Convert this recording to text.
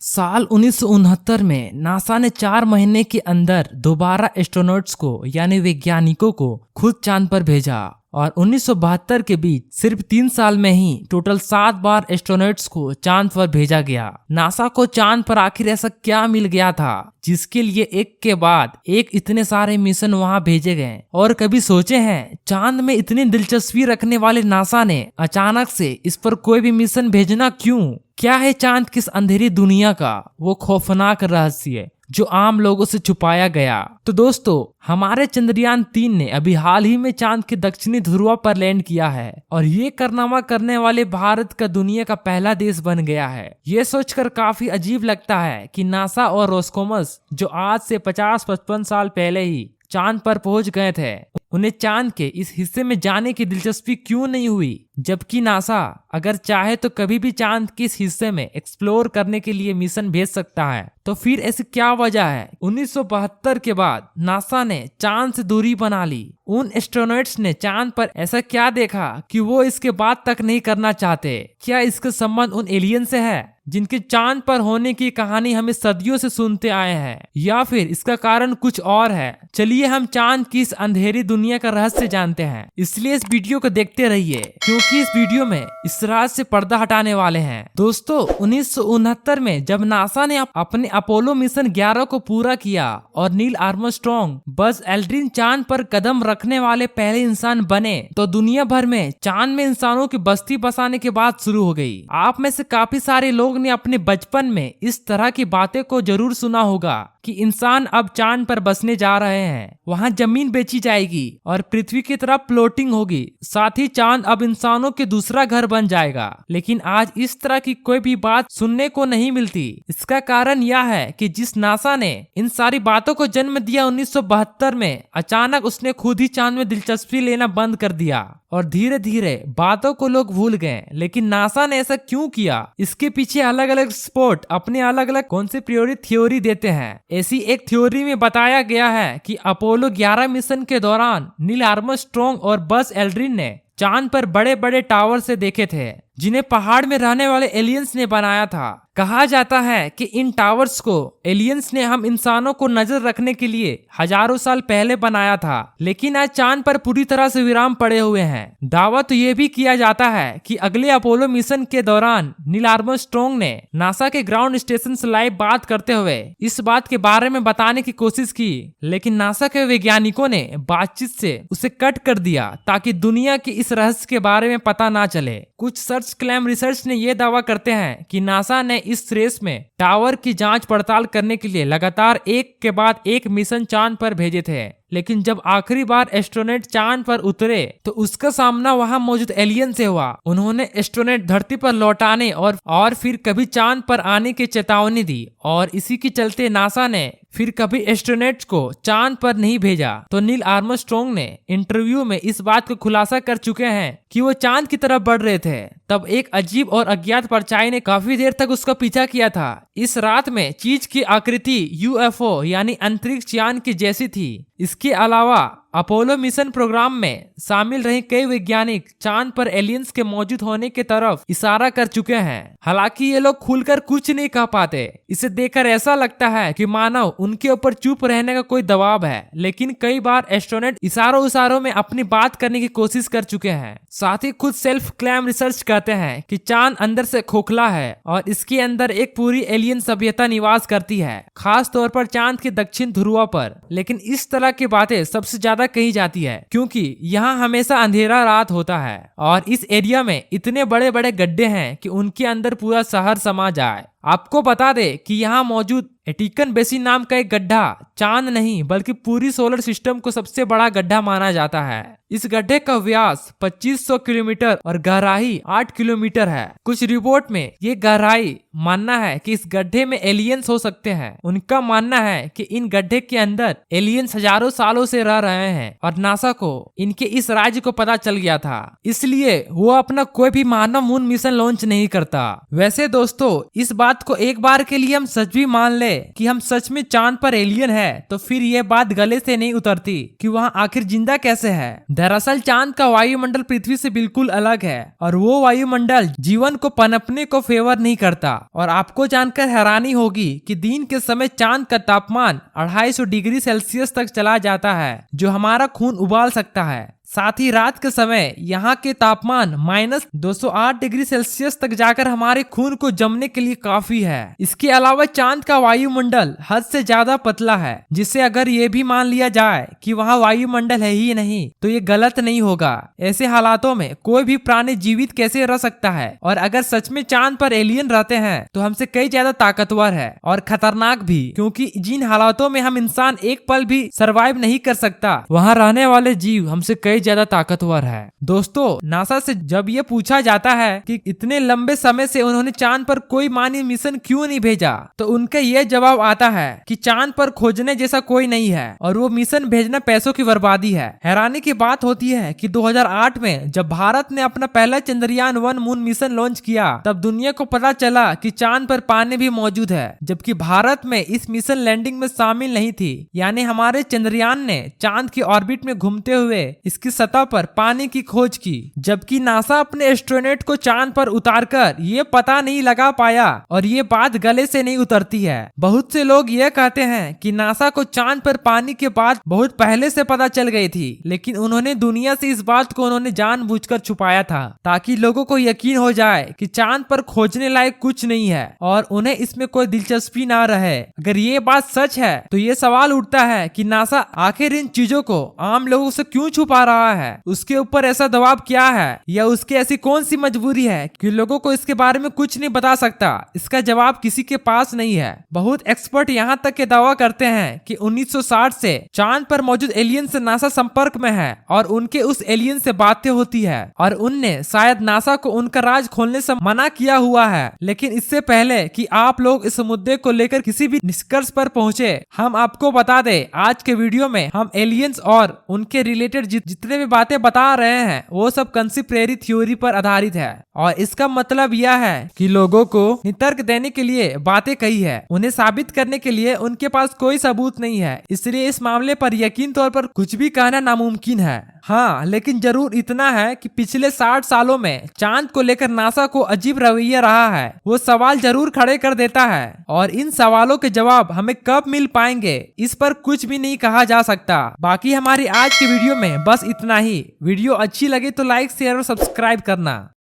साल 1969 में नासा ने 4 महीने के अंदर दोबारा एस्ट्रोनॉट्स को यानी वैज्ञानिकों को खुद चांद पर भेजा और 1972 के बीच सिर्फ 3 साल में ही टोटल 7 बार एस्ट्रोनॉट्स को चांद पर भेजा गया। नासा को चांद पर आखिर ऐसा क्या मिल गया था जिसके लिए एक के बाद एक इतने सारे मिशन वहां भेजे गए। और कभी सोचे हैं चांद में इतनी दिलचस्पी रखने वाले नासा ने अचानक से इस पर कोई भी मिशन भेजना क्यों? क्या है चांद किस अंधेरी दुनिया का वो खौफनाक रहस्य जो आम लोगों से छुपाया गया? तो दोस्तों, हमारे चंद्रयान 3 ने अभी हाल ही में चांद के दक्षिणी ध्रुव पर लैंड किया है और ये कारनामा करने वाले भारत का दुनिया का पहला देश बन गया है। ये सोचकर काफी अजीब लगता है कि नासा और रोस्कोमस जो आज से 50-55 साल पहले ही चांद पर पहुंच गए थे, उन्हें चांद के इस हिस्से में जाने की दिलचस्पी क्यों नहीं हुई, जबकि नासा अगर चाहे तो कभी भी चांद के इस हिस्से में एक्सप्लोर करने के लिए मिशन भेज सकता है। तो फिर ऐसी क्या वजह है 1972 के बाद नासा ने चांद से दूरी बना ली? उन एस्ट्रोनॉट्स ने चांद पर ऐसा क्या देखा कि वो इसके बाद तक नहीं करना चाहते? क्या इसका संबंध उन एलियन से है जिनके चांद पर होने की कहानी हमें सदियों से सुनते आए हैं, या फिर इसका कारण कुछ और है? चलिए हम चांद की इस अंधेरी दुनिया का रहस्य जानते हैं। इसलिए इस वीडियो को देखते रहिए क्योंकि इस वीडियो में इस राज से पर्दा हटाने वाले हैं। दोस्तों, 1969 में जब नासा ने अपने अपोलो मिशन 11 को पूरा किया और नील आर्मस्ट्रॉन्ग, बज एल्ड्रिन चांद पर कदम रखने वाले पहले इंसान बने, तो दुनिया भर में चांद में इंसानों की बस्ती बसाने की बात शुरू हो गई। आप में से काफी सारे लोग ने अपने बचपन में इस तरह की बातें को जरूर सुना होगा कि इंसान अब चांद पर बसने जा रहे हैं, वहां जमीन बेची जाएगी और पृथ्वी की तरफ फ्लोटिंग होगी, साथ ही चांद अब इंसानों के दूसरा घर बन जाएगा। लेकिन आज इस तरह की कोई भी बात सुनने को नहीं मिलती। इसका कारण यह है कि जिस नासा ने इन सारी बातों को जन्म दिया 1972 में, अचानक उसने खुद ही चांद में दिलचस्पी लेना बंद कर दिया और धीरे धीरे बातों को लोग भूल गए। लेकिन नासा ने ऐसा क्यों किया? इसके पीछे अलग अलग स्पोर्ट अपने अलग अलग कॉन्स्पिरेसी थ्योरी देते हैं। ऐसी एक थ्योरी में बताया गया है कि अपोलो 11 मिशन के दौरान नील आर्मस्ट्रॉन्ग और बज एल्ड्रिन ने चांद पर बड़े बड़े टावर से देखे थे जिन्हें पहाड़ में रहने वाले एलियंस ने बनाया था। कहा जाता है कि इन टावर्स को एलियंस ने हम इंसानों को नजर रखने के लिए हजारों साल पहले बनाया था, लेकिन आज चांद पर पूरी तरह से विराम पड़े हुए हैं। दावा तो ये भी किया जाता है कि अगले अपोलो मिशन के दौरान नील आर्मस्ट्रॉन्ग ने नासा के ग्राउंड स्टेशन से लाइव बात करते हुए इस बात के बारे में बताने की कोशिश की, लेकिन नासा के वैज्ञानिकों ने बातचीत से उसे कट कर दिया ताकि दुनिया की इस रहस्य के बारे में पता ना चले। कुछ सर्च क्लेम रिसर्च ने यह दावा करते हैं कि नासा ने इस रेस में टावर की जांच पड़ताल करने के लिए लगातार एक के बाद एक मिशन चांद पर भेजे थे, लेकिन जब आखिरी बार एस्ट्रोनॉट चांद पर उतरे तो उसका सामना वहां मौजूद एलियन से हुआ। उन्होंने एस्ट्रोनॉट धरती पर लौटाने और फिर कभी चांद पर आने की चेतावनी दी और इसी के चलते नासा ने फिर कभी एस्ट्रोनॉट्स को चांद पर नहीं भेजा। तो नील आर्मस्ट्रॉन्ग ने इंटरव्यू में इस बात को खुलासा कर चुके हैं कि वो चांद की तरफ बढ़ रहे थे। तब एक अजीब और अज्ञात परछाई ने काफी देर तक उसका पीछा किया था। इस रात में चीज की आकृति यूएफओ यानी अंतरिक्ष यान की जैसी थी। इसके अलावा अपोलो मिशन प्रोग्राम में शामिल रहे कई वैज्ञानिक चांद पर एलियंस के मौजूद होने की तरफ इशारा कर चुके हैं। हालांकि ये लोग खुलकर कुछ नहीं कह पाते। इसे देखकर ऐसा लगता है कि मानव उनके ऊपर चुप रहने का कोई दबाव है, लेकिन कई बार एस्ट्रोनॉट इशारों में अपनी बात करने की कोशिश कर चुके हैं। साथ ही खुद सेल्फ क्लेम रिसर्च कहते हैं कि चांद अंदर से खोखला है और इसके अंदर एक पूरी एलियन सभ्यता निवास करती है, खास तौर पर चांद के दक्षिण ध्रुव पर। लेकिन इस तरह की बातें सबसे ज्यादा कही जाती है क्योंकि यहाँ हमेशा अंधेरा रात होता है और इस एरिया में इतने बड़े बड़े गड्ढे हैं कि उनके अंदर पूरा शहर समा जाए। आपको बता दे कि यहाँ मौजूद एटिकन बेसिन नाम का एक गड्ढा चांद नहीं बल्कि पूरी सोलर सिस्टम को सबसे बड़ा गड्ढा माना जाता है। इस गड्ढे का व्यास 2500 किलोमीटर और गहराई 8 किलोमीटर है। कुछ रिपोर्ट में ये गहराई मानना है कि इस गड्ढे में एलियंस हो सकते हैं। उनका मानना है कि इन गड्ढे के अंदर एलियंस हजारों सालों से रह रहे हैं और नासा को इनके इस राज्य को पता चल गया था, इसलिए वो अपना कोई भी मानव मून मिशन लॉन्च नहीं करता। वैसे दोस्तों, इस बात बात को एक बार के लिए हम सच भी मान ले कि हम सच में चांद पर एलियन है, तो फिर ये बात गले से नहीं उतरती कि वहाँ आखिर जिंदा कैसे है। दरअसल चांद का वायुमंडल पृथ्वी से बिल्कुल अलग है और वो वायुमंडल जीवन को पनपने को फेवर नहीं करता। और आपको जानकर हैरानी होगी कि दिन के समय चांद का तापमान 250 डिग्री सेल्सियस तक चला जाता है, जो हमारा खून उबाल सकता है। साथ ही रात के समय यहाँ के तापमान -208 डिग्री सेल्सियस तक जाकर हमारे खून को जमने के लिए काफी है। इसके अलावा चांद का वायुमंडल हद से ज्यादा पतला है, जिससे अगर ये भी मान लिया जाए कि वहाँ वायुमंडल है ही नहीं तो ये गलत नहीं होगा। ऐसे हालातों में कोई भी प्राणी जीवित कैसे रह सकता है, और अगर सच में चांद पर एलियन रहते हैं तो हमसे कई ज्यादा ताकतवर है और खतरनाक भी, क्योंकि जिन हालातों में हम इंसान एक पल भी सरवाइव नहीं कर सकता, वहाँ रहने वाले जीव हमसे कई ज्यादा ताकतवर है। दोस्तों, नासा से जब ये पूछा जाता है कि इतने लंबे समय से उन्होंने चांद पर कोई मानव मिशन क्यों नहीं भेजा, तो उनका ये जवाब आता है कि चांद पर खोजने जैसा कोई नहीं है और वो मिशन भेजना पैसों की बर्बादी है। हैरानी की बात होती है कि 2008 में जब भारत ने अपना पहला चंद्रयान 1 मून मिशन लॉन्च किया, तब दुनिया को पता चला कि चांद पर पानी भी मौजूद है, जबकि भारत में इस मिशन लैंडिंग में शामिल नहीं थी। यानी हमारे चंद्रयान ने चांद की ऑर्बिट में घूमते हुए इसकी सतह पर पानी की खोज की, जबकि नासा अपने एस्ट्रोनॉट को चांद पर उतारकर ये पता नहीं लगा पाया। और ये बात गले से नहीं उतरती है। बहुत से लोग ये कहते हैं कि नासा को चांद पर पानी के बाद बहुत पहले से पता चल गई थी, लेकिन उन्होंने दुनिया से इस बात को उन्होंने जानबूझकर छुपाया था, ताकि लोगों को यकीन हो जाए कि चांद पर खोजने लायक कुछ नहीं है और उन्हें इसमें कोई दिलचस्पी ना रहे। अगर ये बात सच है तो ये सवाल उठता है कि नासा आखिर इन चीजों को आम लोगों से क्यों छुपा रहा है। उसके ऊपर ऐसा दबाव क्या है, या उसकी ऐसी कौन सी मजबूरी है कि लोगों को इसके बारे में कुछ नहीं बता सकता। इसका जवाब किसी के पास नहीं है। बहुत एक्सपर्ट यहाँ तक के दावा करते हैं कि 1960 से चांद पर मौजूद एलियन से नासा संपर्क में है और उनके उस एलियन से बातें होती है और उनने शायद नासा को उनका राज खोलने से मना किया हुआ है। लेकिन इससे पहले कि आप लोग इस मुद्दे को लेकर किसी भी निष्कर्ष पर पहुंचे, हम आपको बता दें, आज के वीडियो में हम एलियंस और उनके रिलेटेड जितने भी बातें बता रहे हैं वो सब कंस्पिरेसी थ्योरी पर आधारित है। और इसका मतलब यह है कि लोगों को नितर्क देने के लिए बातें कही है, उन्हें साबित करने के लिए उनके पास कोई सबूत नहीं है। इसलिए इस मामले पर यकीन तौर पर कुछ भी कहना नामुमकिन है। हाँ, लेकिन जरूर इतना है कि पिछले 60 सालों में चांद को लेकर नासा को अजीब रवैया रहा है। वो सवाल जरूर खड़े कर देता है और इन सवालों के जवाब हमें कब मिल पाएंगे, इस पर कुछ भी नहीं कहा जा सकता। बाकी हमारी आज की वीडियो में बस इतना ही। वीडियो अच्छी लगे तो लाइक, शेयर और सब्सक्राइब करना।